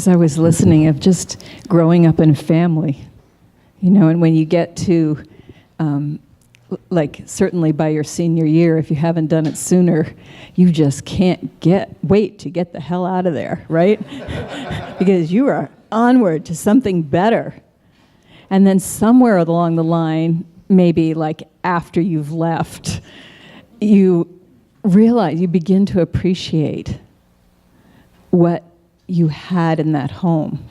as I was listening, of just growing up in a family, and when you get to, like certainly by your senior year, if you haven't done it sooner, you just can't wait to get the hell out of there, right? Because you are onward to something better. And then somewhere along the line, maybe like after you've left, you realize, you begin to appreciate what you had in that home.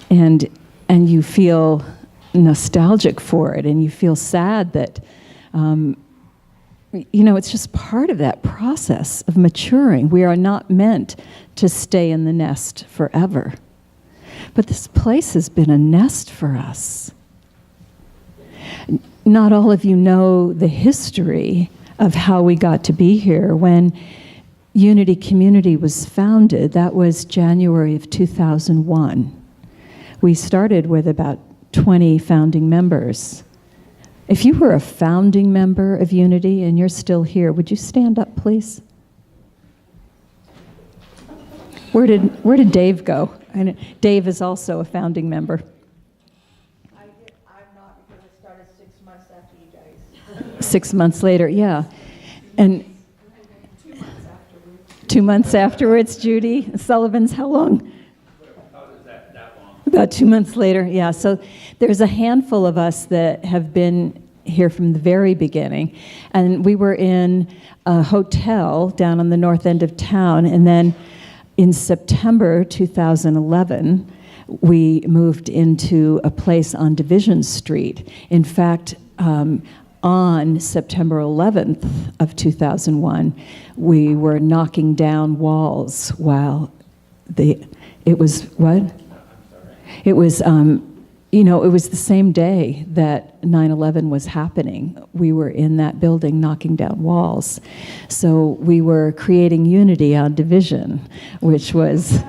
And you feel nostalgic for it, and you feel sad that, it's just part of that process of maturing. We are not meant to stay in the nest forever. But this place has been a nest for us. Not all of you know the history of how we got to be here. When Unity Community was founded, that was January of 2001. We started with about 20 founding members. If you were a founding member of Unity and you're still here, would you stand up, please? Where did Dave go? Dave is also a founding member. I'm not, because I started 6 months after you guys. 6 months later, yeah. And 2 months afterwards, Judy Sullivan's how long? That long. About 2 months later, yeah. So there's a handful of us that have been here from the very beginning. And we were in a hotel down on the north end of town, and then in September 2011, we moved into a place on Division Street. In fact, on September 11th of 2001, we were knocking down walls while it was what? It was, it was the same day that 9/11 was happening. We were in that building knocking down walls. So we were creating unity on Division, which was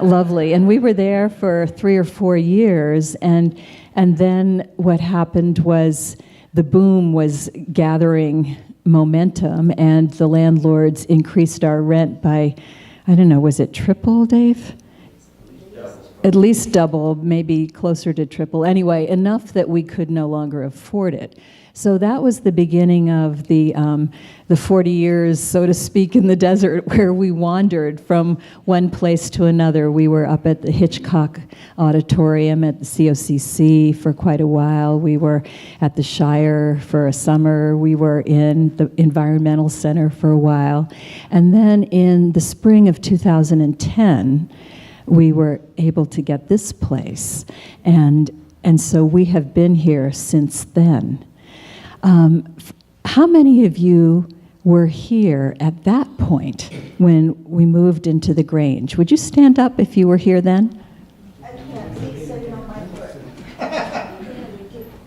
lovely. And we were there for 3 or 4 years. And then what happened was the boom was gathering momentum, and the landlords increased our rent by, I don't know, was it triple, Dave? At least double, maybe closer to triple. Anyway, enough that we could no longer afford it. So that was the beginning of the 40 years, so to speak, in the desert, where we wandered from one place to another. We were up at the Hitchcock Auditorium at the COCC for quite a while. We were at the Shire for a summer. We were in the Environmental Center for a while. And then in the spring of 2010, we were able to get this place. And so we have been here since then. How many of you were here at that point when we moved into the Grange? Would you stand up if you were here then? I can't see, sitting on my foot.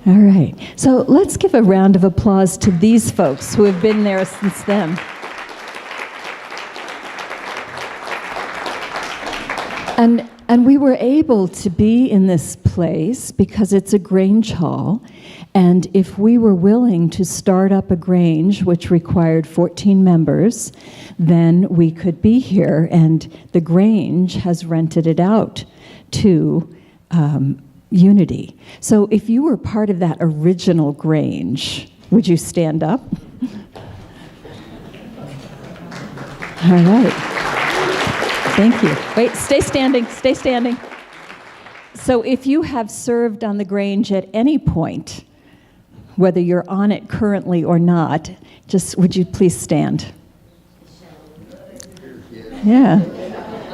All right. So let's give a round of applause to these folks who have been there since then. And we were able to be in this place because it's a Grange Hall, and if we were willing to start up a Grange, which required 14 members, then we could be here, and the Grange has rented it out to Unity. So if you were part of that original Grange, would you stand up? All right. Thank you. Wait, stay standing, stay standing. So if you have served on the Grange at any point, whether you're on it currently or not, just would you please stand? Yeah.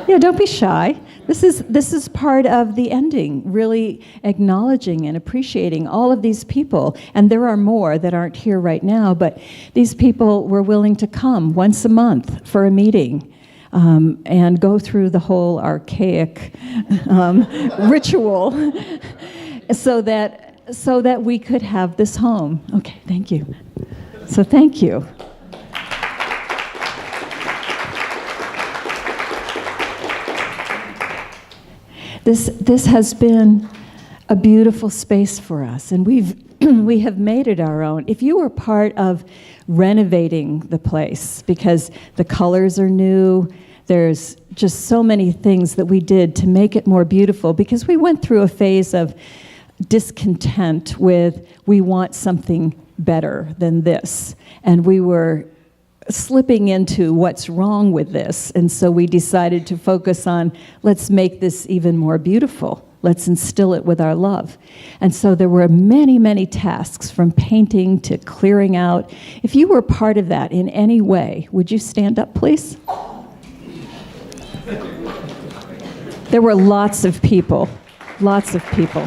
Yeah, don't be shy. This is part of the ending, really acknowledging and appreciating all of these people. And there are more that aren't here right now, but these people were willing to come once a month for a meeting. And go through the whole archaic ritual so that we could have this home. Okay, thank you. So thank you. This has been a beautiful space for us, and we have made it our own. If you were part of renovating the place, because the colors are new, There's just so many things that we did to make it more beautiful, because we went through a phase of discontent with, we want something better than this. And we were slipping into what's wrong with this. And so we decided to focus on, let's make this even more beautiful. Let's instill it with our love. And so there were many, many tasks, from painting to clearing out. If you were part of that in any way, would you stand up, please? There were lots of people, lots of people.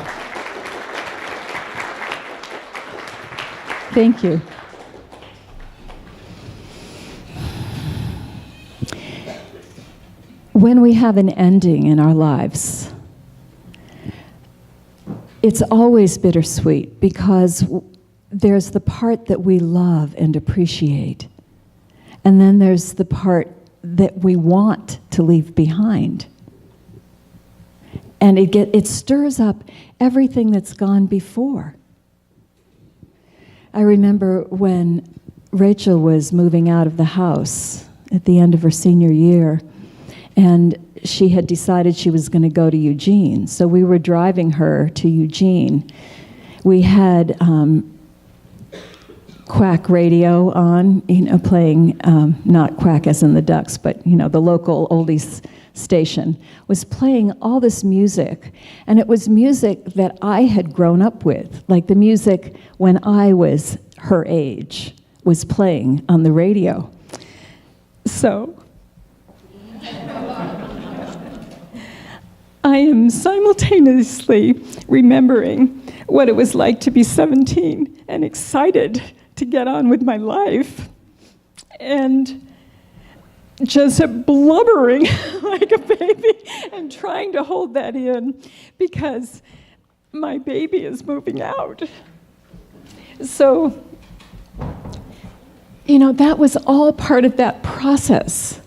Thank you. When we have an ending in our lives, it's always bittersweet, because there's the part that we love and appreciate, and then there's the part that we want to leave behind. And it stirs up everything that's gone before. I remember when Rachel was moving out of the house at the end of her senior year, and she had decided she was going to go to Eugene. So we were driving her to Eugene. We had Quack radio on, playing, not Quack as in the Ducks, but, the local oldies station was playing all this music. And it was music that I had grown up with, like the music when I was her age was playing on the radio. So I am simultaneously remembering what it was like to be 17 and excited to get on with my life, and just blubbering like a baby and trying to hold that in, because my baby is moving out. So, that was all part of that process.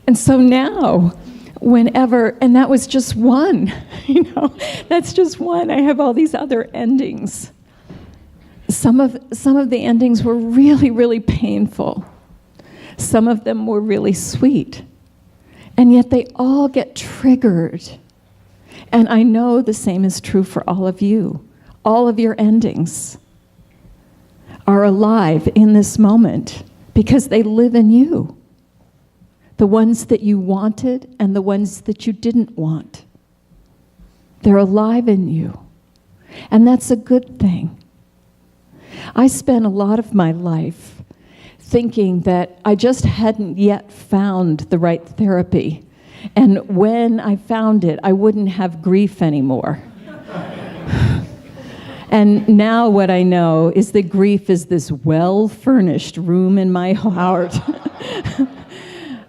And so now, whenever, and that was just one, that's just one. I have all these other endings. Some of the endings were really, really painful. Some of them were really sweet. And yet they all get triggered. And I know the same is true for all of you. All of your endings are alive in this moment because they live in you. The ones that you wanted and the ones that you didn't want. They're alive in you. And that's a good thing. I spent a lot of my life thinking that I just hadn't yet found the right therapy. And when I found it, I wouldn't have grief anymore. And now what I know is that grief is this well-furnished room in my heart.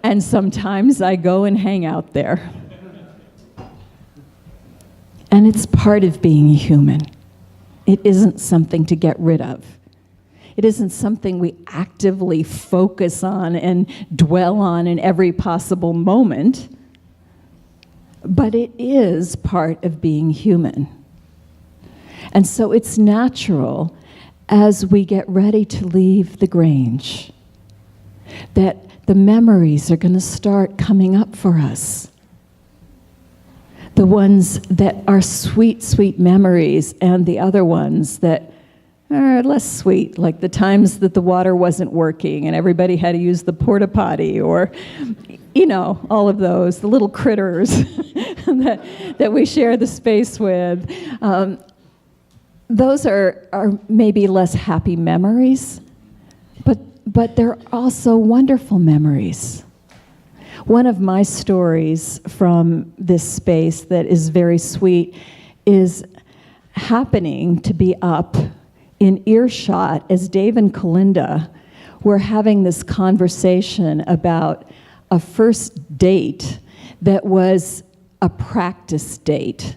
And sometimes I go and hang out there. And it's part of being human. It isn't something to get rid of. It isn't something we actively focus on and dwell on in every possible moment. But it is part of being human. And so it's natural, as we get ready to leave the Grange, that the memories are going to start coming up for us. The ones that are sweet, sweet memories, and the other ones that are less sweet, like the times that the water wasn't working and everybody had to use the porta potty, or, all of those, the little critters that we share the space with. Those are maybe less happy memories, but they're also wonderful memories. One of my stories from this space that is very sweet is happening to be up in earshot as Dave and Kalinda were having this conversation about a first date that was a practice date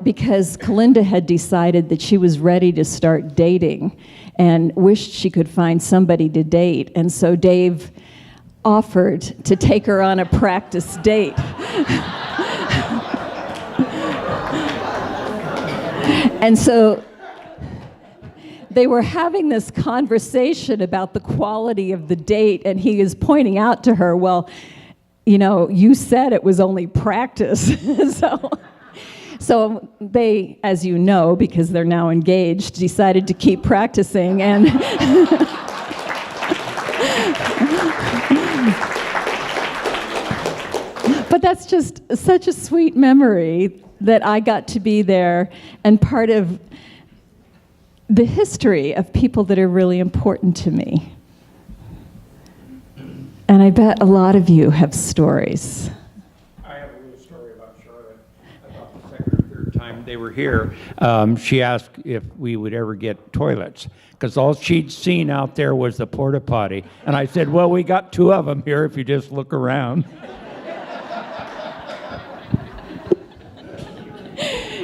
because Kalinda had decided that she was ready to start dating and wished she could find somebody to date. And so Dave offered to take her on a practice date. And so they were having this conversation about the quality of the date, and he is pointing out to her, well, you said it was only practice. So they, as you know, because they're now engaged, decided to keep practicing. And but that's just such a sweet memory that I got to be there and part of the history of people that are really important to me. And I bet a lot of you have stories. I have a little story about Charlotte. About the second or third time they were here, she asked if we would ever get toilets, because all she'd seen out there was the porta potty. And I said, well, we got 2 of them here if you just look around.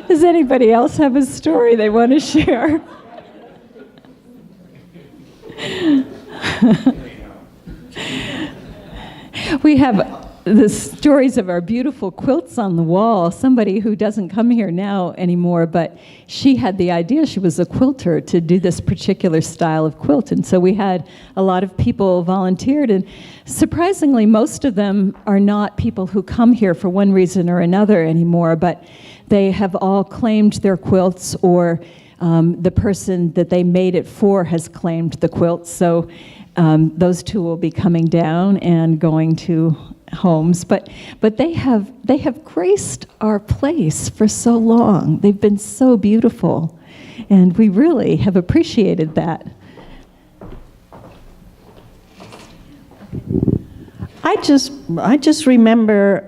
Does anybody else have a story they want to share? We have the stories of our beautiful quilts on the wall. Somebody who doesn't come here now anymore, but she had the idea, she was a quilter, to do this particular style of quilt. And so we had a lot of people volunteered, and surprisingly, most of them are not people who come here for one reason or another anymore, but they have all claimed their quilts, or the person that they made it for has claimed the quilts. So those 2 will be coming down and going to homes, but they have graced our place for so long. They've been so beautiful, and we really have appreciated that. I just remember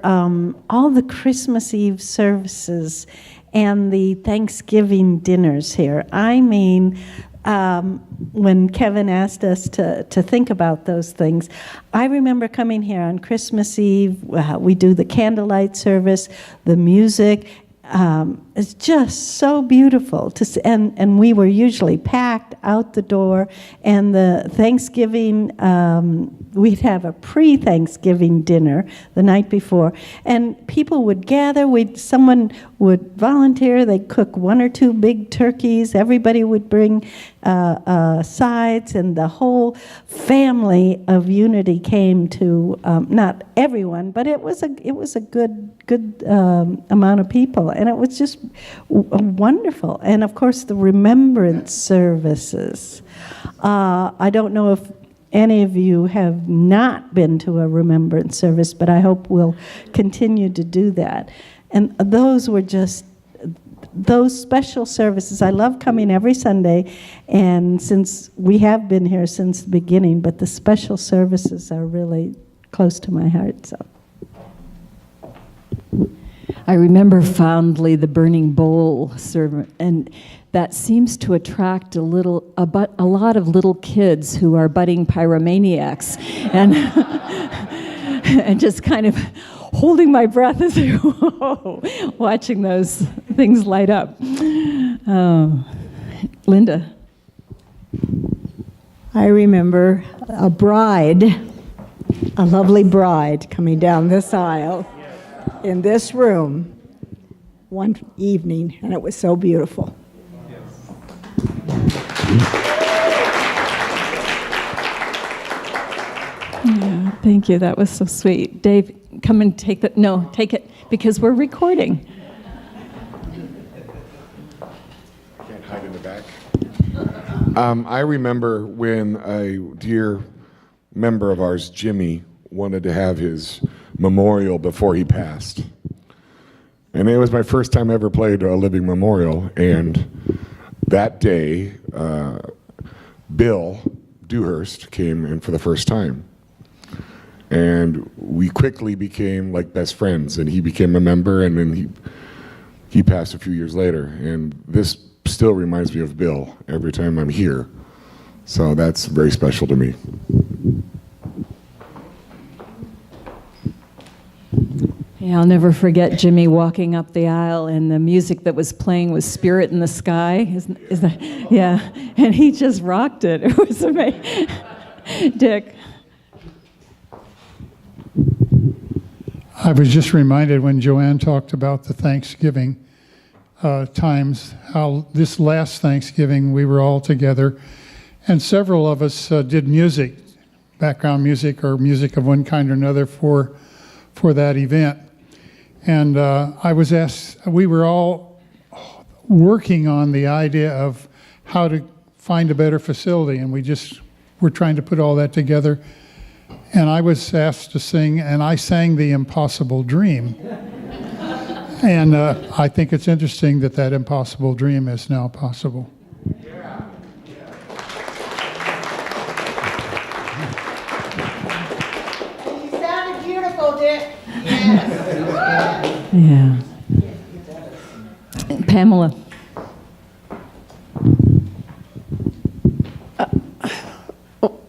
all the Christmas Eve services and the Thanksgiving dinners here. I mean, when Kevin asked us to think about those things, I remember coming here on Christmas Eve. We do the candlelight service, the music. It's just so beautiful to see, and we were usually packed out the door. And the Thanksgiving, we'd have a pre-Thanksgiving dinner the night before, and people would gather. Someone would volunteer. They'd cook 1 or 2 big turkeys. Everybody would bring sides, and the whole family of Unity came to. Not everyone, but it was a good amount of people, and it was just wonderful. And of course, the remembrance services. I don't know if any of you have not been to a remembrance service, but I hope we'll continue to do that. And those were just those special services. I love coming every Sunday, and since we have been here since the beginning, but the special services are really close to my heart. So I remember fondly the burning bowl sermon, and that seems to attract a lot of little kids who are budding pyromaniacs, and and just kind of holding my breath as I watching those things light up. Linda. I remember a lovely bride coming down this aisle in this room one evening, and it was so beautiful. Yeah, thank you. That was so sweet. Dave, come and take it, because we're recording. I can't hide in the back. I remember when a dear member of ours, Jimmy, wanted to have his memorial before he passed. And it was my first time ever played a living memorial. And that day, Bill Dewhurst came in for the first time. And we quickly became like best friends, and he became a member, and then he passed a few years later. And this still reminds me of Bill every time I'm here. So that's very special to me. Yeah, I'll never forget Jimmy walking up the aisle, and the music that was playing was Spirit in the Sky. Is that, yeah, and he just rocked it. It was amazing. Dick. I was just reminded when Joanne talked about the Thanksgiving times, how this last Thanksgiving we were all together, and several of us did music, background music or music of one kind or another for for that event. And I was asked, we were all working on the idea of how to find a better facility, and we're trying to put all that together. And I was asked to sing, and I sang The Impossible Dream. And I think it's interesting that that impossible dream is now possible. You sounded beautiful, Dick. Yes. Yeah. Pamela.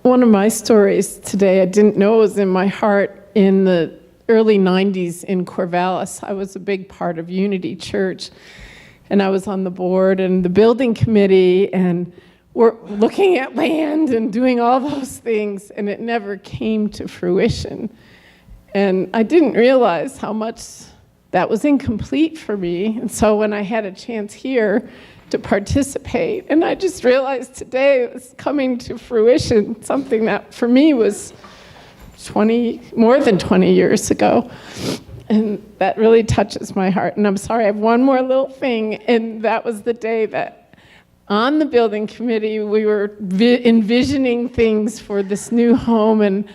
One of my stories today, I didn't know it was in my heart. In the early 90s in Corvallis, I was a big part of Unity Church, and I was on the board and the building committee, and we're looking at land and doing all those things, and it never came to fruition. And I didn't realize how much that was incomplete for me. And so when I had a chance here to participate, and I just realized today it was coming to fruition, something that for me was more than 20 years ago. And that really touches my heart. And I'm sorry, I have one more little thing, and that was the day that on the building committee, we were envisioning things for this new home, and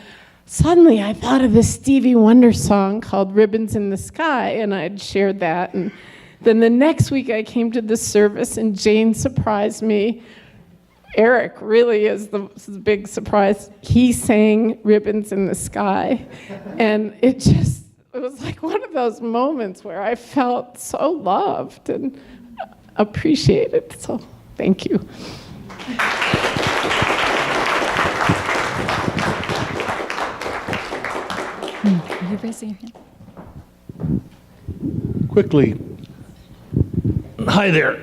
suddenly I thought of this Stevie Wonder song called Ribbons in the Sky, and I had shared that. And then the next week I came to the service, and Jane surprised me. Eric really is the big surprise. He sang Ribbons in the Sky. And it was like one of those moments where I felt so loved and appreciated. So thank you. Are you raising your hand? Quickly, hi there.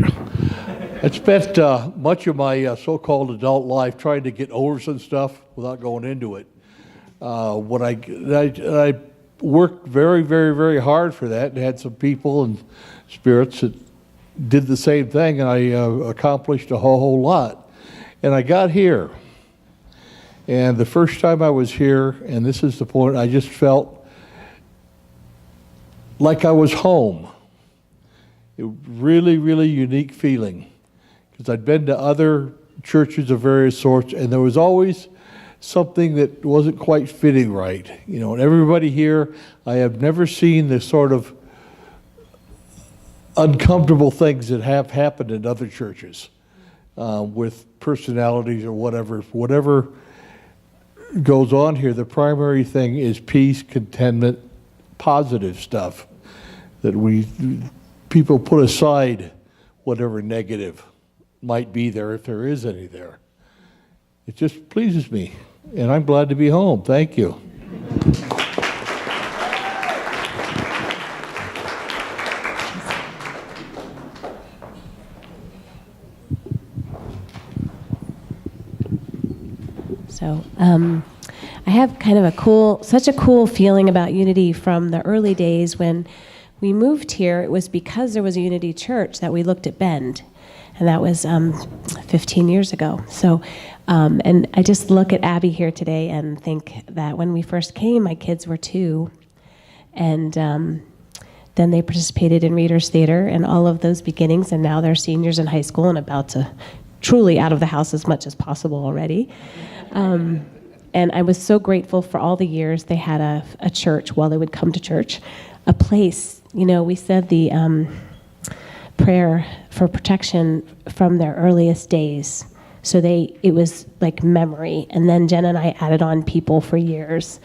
I spent much of my so-called adult life trying to get over some stuff without going into it. When I worked very, very, very hard for that, and had some people and spirits that did the same thing, and I accomplished a whole lot. And I got here, and the first time I was here, and this is the point, I just felt like I was home. A really, really unique feeling. Because I'd been to other churches of various sorts, and there was always something that wasn't quite fitting right. You know, and everybody here, I have never seen the sort of uncomfortable things that have happened in other churches with personalities or whatever. Whatever goes on here, the primary thing is peace, contentment, positive stuff that people put aside whatever negative might be there, if there is any there. It just pleases me, and I'm glad to be home. Thank you. So I have kind of such a cool feeling about Unity from the early days. When we moved here, it was because there was a Unity church that we looked at Bend, and that was 15 years ago. So, and I just look at Abby here today and think that when we first came, my kids were 2, and then they participated in Reader's Theater and all of those beginnings, and now they're seniors in high school and about to truly out of the house as much as possible already. And I was so grateful for all the years they had a church while they would come to church, a place. You know, we said the prayer for protection from their earliest days. So it was like memory. And then Jen and I added on people for years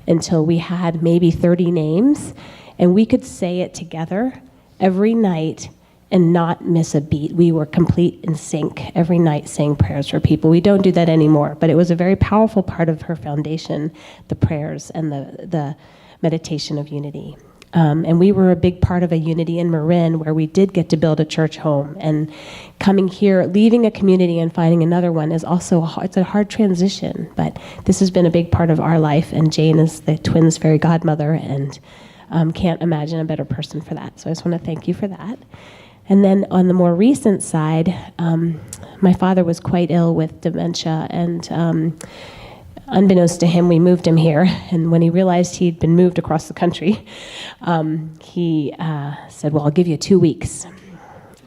until we had maybe 30 names, and we could say it together every night and not miss a beat. We were complete in sync every night saying prayers for people. We don't do that anymore, but it was a very powerful part of her foundation, the prayers and the meditation of Unity. And we were a big part of a Unity in Marin where we did get to build a church home. And coming here, leaving a community and finding another one is also it's a hard transition, but this has been a big part of our life, and Jane is the twins' fairy godmother, and can't imagine a better person for that. So I just want to thank you for that. And then on the more recent side, my father was quite ill with dementia, and unbeknownst to him, we moved him here. And when he realized he'd been moved across the country, he said, well, I'll give you 2 weeks.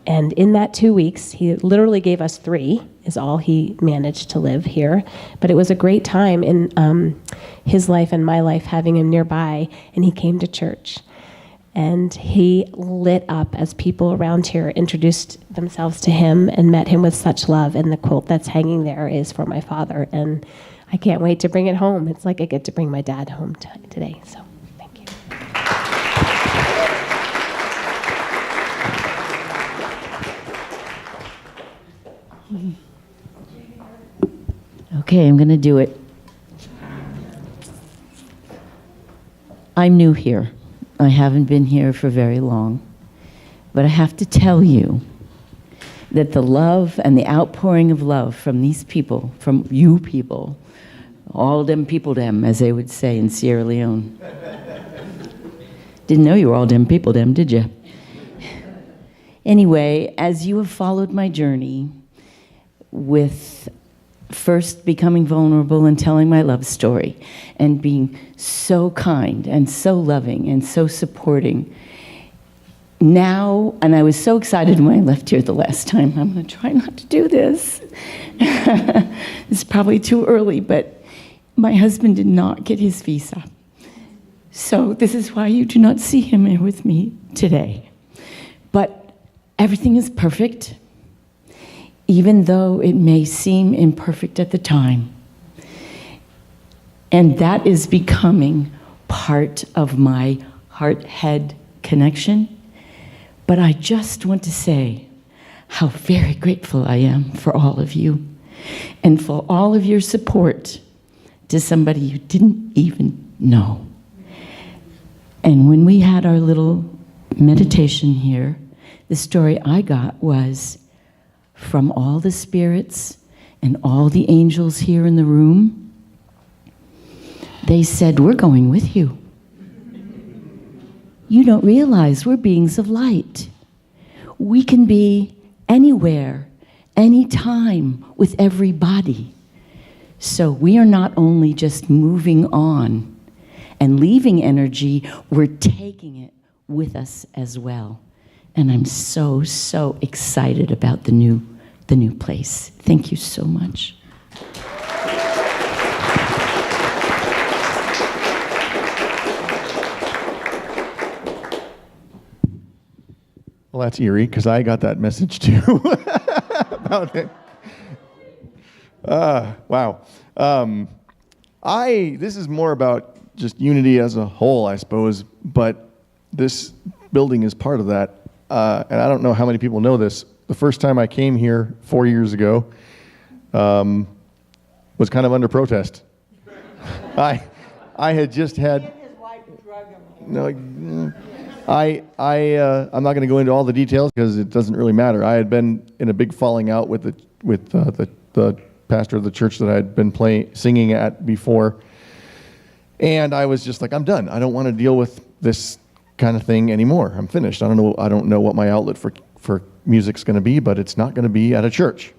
And in that 2 weeks, he literally gave us 3, is all he managed to live here. But it was a great time in his life and my life having him nearby, and he came to church. And he lit up as people around here introduced themselves to him and met him with such love. And the quote that's hanging there is for my father. And I can't wait to bring it home. It's like I get to bring my dad home today. So thank you. Okay, I'm going to do it. I'm new here. I haven't been here for very long. But I have to tell you that the love and the outpouring of love from these people, from you people, all them people them, as they would say in Sierra Leone. Didn't know you were all them people them, did you? Anyway, as you have followed my journey with first becoming vulnerable and telling my love story and being so kind and so loving and so supporting. Now, and I was so excited when I left here the last time, I'm going to try not to do this. It's probably too early, but my husband did not get his visa. So this is why you do not see him here with me today. But everything is perfect, even though it may seem imperfect at the time. And that is becoming part of my heart-head connection. But I just want to say how very grateful I am for all of you and for all of your support to somebody you didn't even know. And when we had our little meditation here, the story I got was from all the spirits and all the angels here in the room. They said, we're going with you. You don't realize we're beings of light. We can be anywhere, anytime, with everybody. So we are not only just moving on and leaving energy, we're taking it with us as well. And I'm so, so excited about the new place. Thank you so much. Well, that's eerie, because I got that message too about it. Wow. This is more about just unity as a whole, I suppose, but this building is part of that. And I don't know how many people know this. The first time I came here 4 years ago was kind of under protest. I had just had. His wife drug him. No, I'm not going to go into all the details because it doesn't really matter. I had been in a big falling out with the pastor of the church that I had been singing at before, and I was just like, I'm done. I don't want to deal with this kind of thing anymore. I'm finished. I don't know what my outlet for music's going to be, but it's not going to be at a church.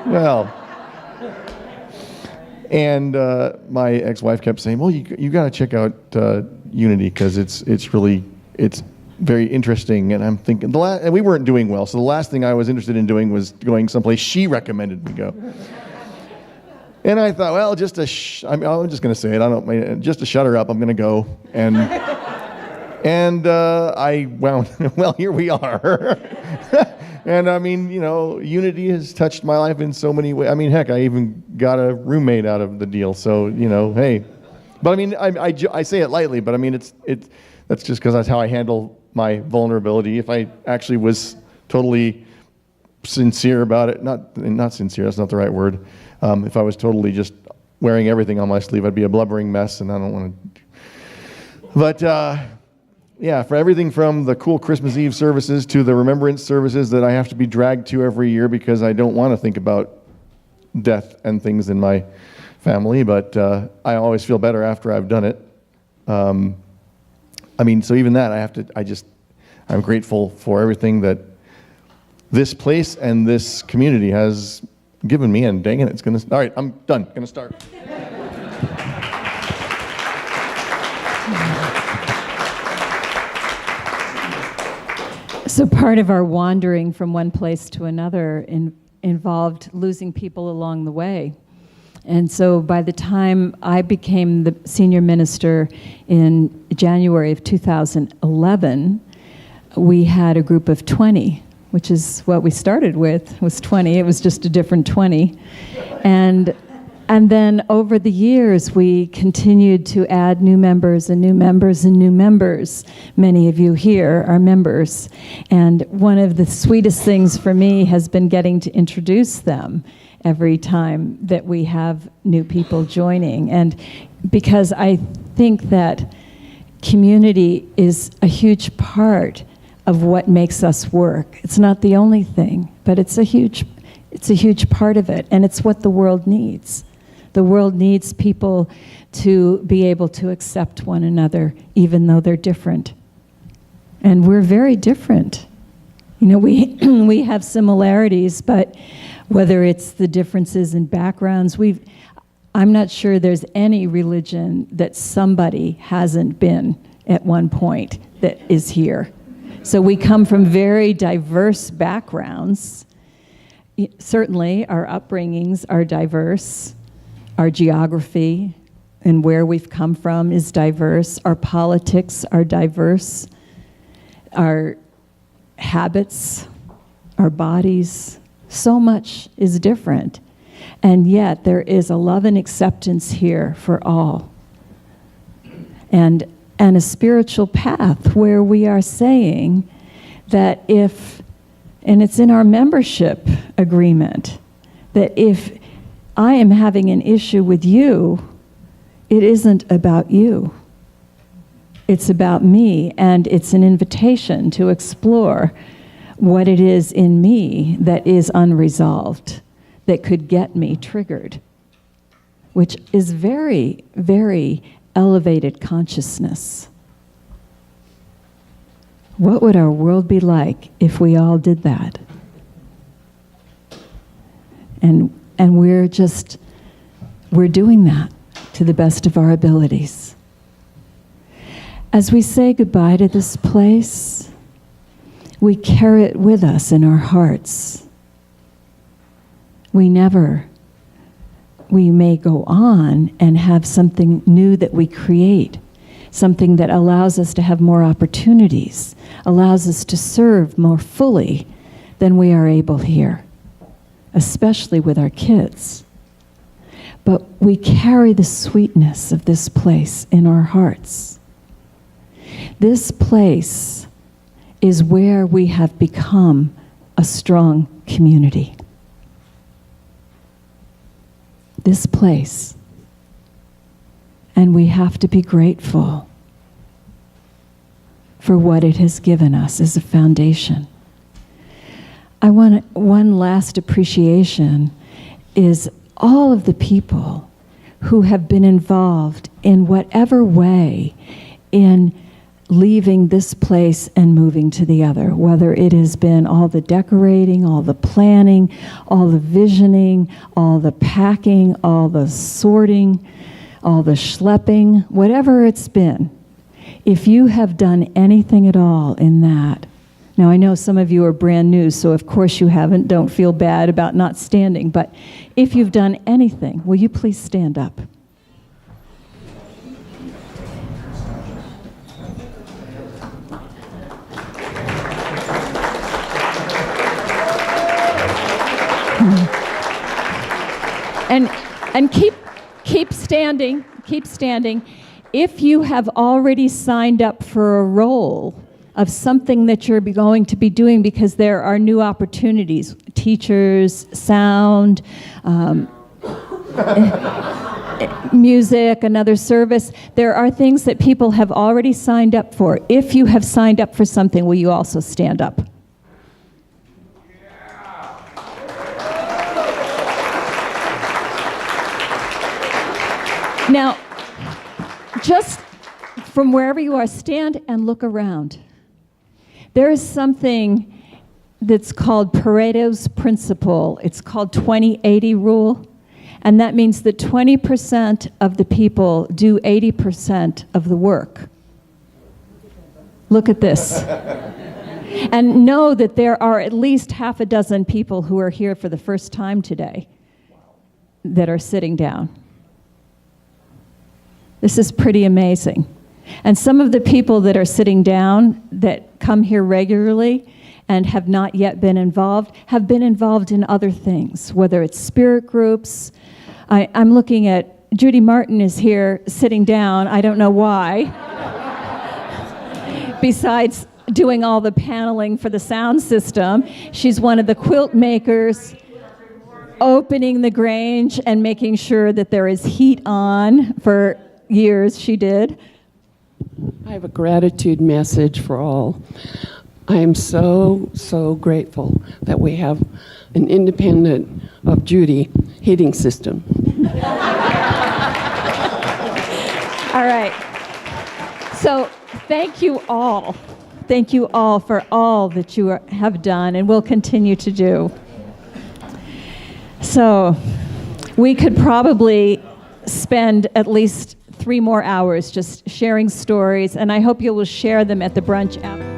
Well, and my ex-wife kept saying, well, you got to check out Unity because it's very interesting. And I'm thinking, and we weren't doing well, so the last thing I was interested in doing was going someplace she recommended we go. And I thought, well, I'm just going to say it. Just to shut her up, I'm going to go. And I wound. Well, here we are. And I mean, Unity has touched my life in so many ways. I mean, heck, I even got a roommate out of the deal. So hey. But I mean, I say it lightly, but I mean, that's just because that's how I handle my vulnerability. If I actually was totally sincere about it, not sincere, that's not the right word. If I was totally just wearing everything on my sleeve, I'd be a blubbering mess, and I don't want to. But yeah, for everything from the cool Christmas Eve services to the remembrance services that I have to be dragged to every year because I don't want to think about death and things in my family, but I always feel better after I've done it. I mean, so even that, I'm grateful for everything that this place and this community has giving me, and dang it, it's going to, all right, I'm done, going to start. So part of our wandering from one place to another involved losing people along the way. And so by the time I became the senior minister in January of 2011, we had a group of 20, which is what we started with, was 20. It was just a different 20. And then over the years, we continued to add new members and new members and new members. Many of you here are members. And one of the sweetest things for me has been getting to introduce them every time that we have new people joining. And because I think that community is a huge part of what makes us work. It's not the only thing, but it's a huge part of it, and it's what the world needs. The world needs people to be able to accept one another, even though they're different. And we're very different. You know, we have similarities, but whether it's the differences in backgrounds, I'm not sure there's any religion that somebody hasn't been at one point that is here. So we come from very diverse backgrounds. Certainly, our upbringings are diverse. Our geography and where we've come from is diverse. Our politics are diverse. Our habits, our bodies, so much is different. And yet there is a love and acceptance here for all. And a spiritual path where we are saying that and it's in our membership agreement, that if I am having an issue with you, it isn't about you. It's about me, and it's an invitation to explore what it is in me that is unresolved, that could get me triggered, which is very, very elevated consciousness. What would our world be like if we all did that? And we're doing that to the best of our abilities. As we say goodbye to this place, we carry it with us in our hearts. We may go on and have something new that we create, something that allows us to have more opportunities, allows us to serve more fully than we are able here, especially with our kids. But we carry the sweetness of this place in our hearts. This place is where we have become a strong community. This place. And we have to be grateful for what it has given us as a foundation. One last appreciation is all of the people who have been involved in whatever way in leaving this place and moving to the other, whether it has been all the decorating, all the planning, all the visioning, all the packing, all the sorting, all the schlepping, whatever it's been. If you have done anything at all in that, now I know some of you are brand new, so of course you haven't, don't feel bad about not standing, but if you've done anything, will you please stand up? And keep standing, keep standing. If you have already signed up for a role of something that you're going to be doing, because there are new opportunities, teachers, sound, music, another service, there are things that people have already signed up for. If you have signed up for something, will you also stand up? Now, just from wherever you are, stand and look around. There is something that's called Pareto's Principle. It's called 20-80 rule. And that means that 20% of the people do 80% of the work. Look at this. And know that there are at least half a dozen people who are here for the first time today that are sitting down. This is pretty amazing. And some of the people that are sitting down that come here regularly and have not yet been involved have been involved in other things, whether it's spirit groups. I'm looking at Judy Martin is here sitting down. I don't know why. Besides doing all the paneling for the sound system, she's one of the quilt makers, opening the Grange and making sure that there is heat on. For years she did. I have a gratitude message for all. I am so, so grateful that we have an independent of Judy heating system. All right. So thank you all. Thank you all for all that you have done and will continue to do. So we could probably spend at least 3 more hours just sharing stories, and I hope you will share them at the brunch after.